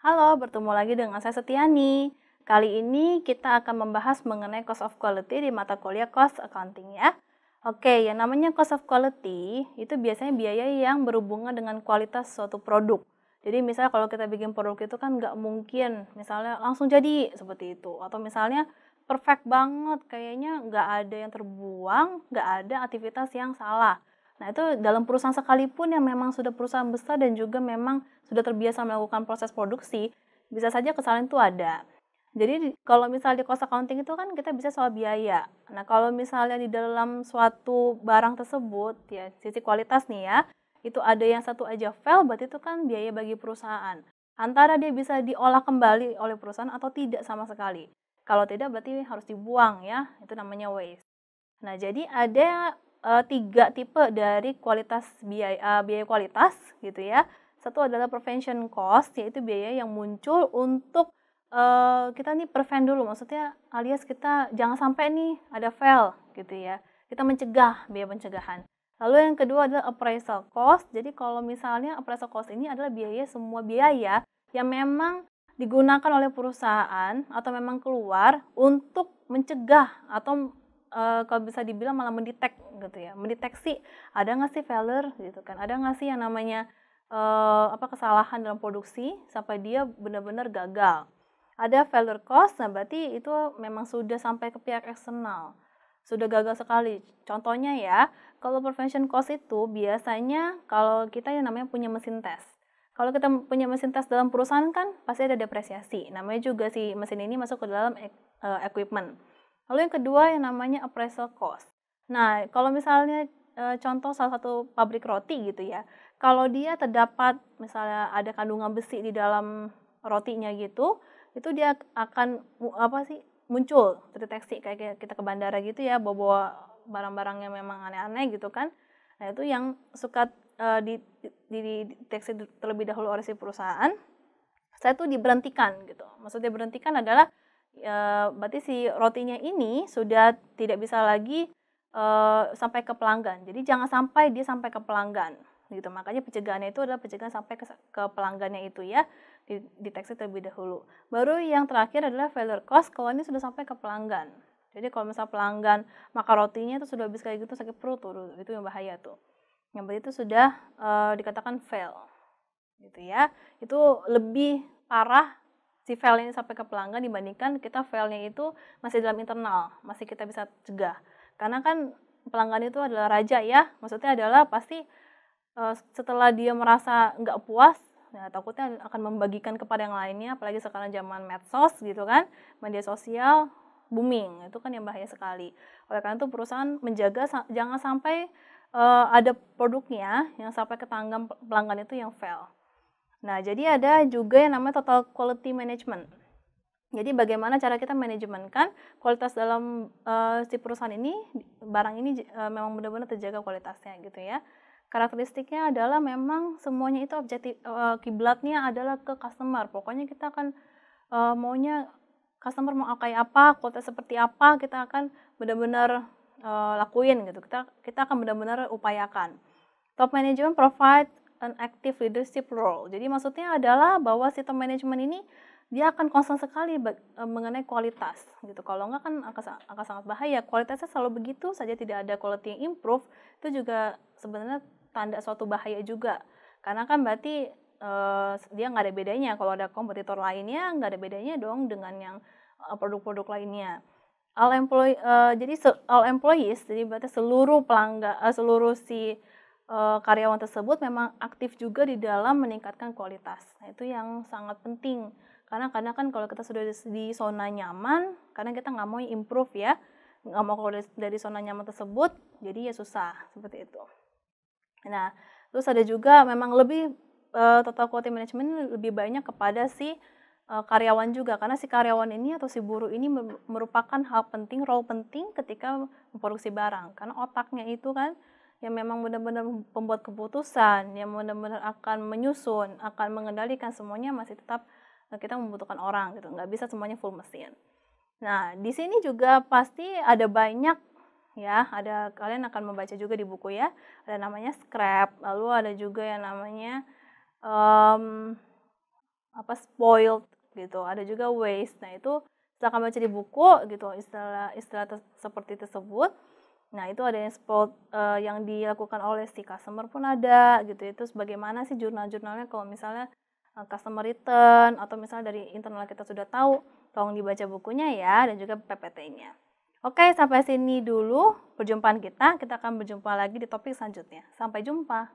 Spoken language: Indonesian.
Halo, bertemu lagi dengan saya Setiani. Kali ini kita akan membahas mengenai cost of quality di mata kuliah cost accounting ya. Oke, yang namanya cost of quality itu biasanya biaya yang berhubungan dengan kualitas suatu produk. Jadi misalnya kalau kita bikin produk itu kan nggak mungkin misalnya langsung jadi seperti itu. Atau misalnya perfect banget, kayaknya nggak ada yang terbuang, nggak ada aktivitas yang salah. Nah, itu dalam perusahaan sekalipun yang memang sudah perusahaan besar dan juga memang sudah terbiasa melakukan proses produksi, bisa saja kesalahan itu ada. Jadi kalau misalnya di cost accounting itu kan kita bisa soal biaya. Nah, kalau misalnya di dalam suatu barang tersebut ya sisi kualitas nih ya, itu ada yang satu aja fail, berarti itu kan biaya bagi perusahaan. Antara dia bisa diolah kembali oleh perusahaan atau tidak sama sekali. Kalau tidak berarti harus dibuang ya, itu namanya waste. Nah, jadi ada 3 tipe dari kualitas biaya kualitas gitu ya. Satu adalah prevention cost, yaitu biaya yang muncul untuk kita nih prevent dulu, maksudnya alias kita jangan sampai nih ada fail gitu ya. Kita mencegah, biaya pencegahan. Lalu yang kedua adalah appraisal cost. Jadi kalau misalnya appraisal cost ini adalah semua biaya yang memang digunakan oleh perusahaan atau memang keluar untuk mencegah atau kalau bisa dibilang malah gitu ya, mendeteksi ada nggak sih failure gitu kan, ada nggak sih yang namanya kesalahan dalam produksi sampai dia benar-benar gagal. Ada failure cost, nah berarti itu memang sudah sampai ke pihak eksternal, sudah gagal sekali. Contohnya ya, kalau prevention cost itu biasanya kalau kita yang namanya punya mesin tes. Kalau kita punya mesin tes dalam perusahaan kan pasti ada depresiasi. Namanya juga si mesin ini masuk ke dalam equipment. Lalu yang kedua yang namanya appraisal cost. Nah, kalau misalnya contoh salah satu pabrik roti gitu ya, kalau dia terdapat misalnya ada kandungan besi di dalam rotinya gitu, itu dia akan muncul terdeteksi kayak kita ke bandara gitu ya, bawa barang-barang yang memang aneh-aneh gitu kan. Nah, itu yang suka dideteksi terlebih dahulu oleh si perusahaan. Saya tuh diberhentikan gitu. Maksudnya diberhentikan adalah berarti si rotinya ini sudah tidak bisa lagi sampai ke pelanggan. Jadi jangan sampai dia sampai ke pelanggan gitu. Makanya pencegahannya itu adalah pencegahan sampai ke pelanggannya itu ya, dideteksi terlebih dahulu. Baru yang terakhir adalah failure cost kalau ini sudah sampai ke pelanggan. Jadi kalau misal pelanggan makan rotinya itu sudah habis kayak gitu sakit perut tuh, itu yang bahaya tuh. Yang berarti itu sudah dikatakan fail gitu ya. Itu lebih parah si failnya sampai ke pelanggan dibandingkan kita failnya itu masih dalam internal, masih kita bisa cegah. Karena kan pelanggan itu adalah raja ya, maksudnya adalah pasti setelah dia merasa nggak puas, ya takutnya akan membagikan kepada yang lainnya, apalagi sekarang zaman medsos gitu kan, media sosial booming, itu kan yang bahaya sekali. Oleh karena itu perusahaan menjaga jangan sampai ada produknya yang sampai ke tangan pelanggan itu yang fail. Nah, jadi ada juga yang namanya total quality management. Jadi bagaimana cara kita manajemenkan kualitas dalam si perusahaan ini, barang ini memang benar-benar terjaga kualitasnya gitu ya. Karakteristiknya adalah memang semuanya itu objektif, kiblatnya adalah ke customer. Pokoknya kita akan maunya customer mau kayak apa, kualitas seperti apa, kita akan benar-benar lakuin gitu. Kita akan benar-benar upayakan. Top management provide an active leadership role. Jadi maksudnya adalah bahwa si top management ini dia akan concern sekali mengenai kualitas gitu. Kalau enggak kan akan sangat bahaya. Kualitasnya selalu begitu saja tidak ada quality yang improve, itu juga sebenarnya tanda suatu bahaya juga. Karena kan berarti dia nggak ada bedanya kalau ada kompetitor lainnya, nggak ada bedanya dong dengan yang produk-produk lainnya. All employees, jadi berarti seluruh pelanggan, seluruh si karyawan tersebut memang aktif juga di dalam meningkatkan kualitas. Nah, itu yang sangat penting. Karena kadang kan kalau kita sudah di zona nyaman, kadang kita nggak mau improve ya, nggak mau keluar dari zona nyaman tersebut, jadi ya susah seperti itu. Nah, terus ada juga memang lebih total quality management lebih banyak kepada si karyawan juga, karena si karyawan ini atau si buruh ini merupakan hal penting, role penting ketika memproduksi barang, karena otaknya itu kan yang memang benar-benar pembuat keputusan, yang benar-benar akan menyusun, akan mengendalikan semuanya masih tetap kita membutuhkan orang gitu, nggak bisa semuanya full mesin. Nah, di sini juga pasti ada banyak ya, ada kalian akan membaca juga di buku ya, ada namanya scrap, lalu ada juga yang namanya spoiled gitu, ada juga waste. Nah, itu setelah kamu baca di buku gitu istilah seperti tersebut. Nah, itu ada yang spoiled yang dilakukan oleh si customer pun ada gitu. Itu sebagaimana sih jurnal-jurnalnya kalau misalnya customer return atau misalnya dari internal kita sudah tahu, tolong dibaca bukunya ya dan juga PPT-nya. Oke, sampai sini dulu perjumpaan kita. Kita akan berjumpa lagi di topik selanjutnya. Sampai jumpa.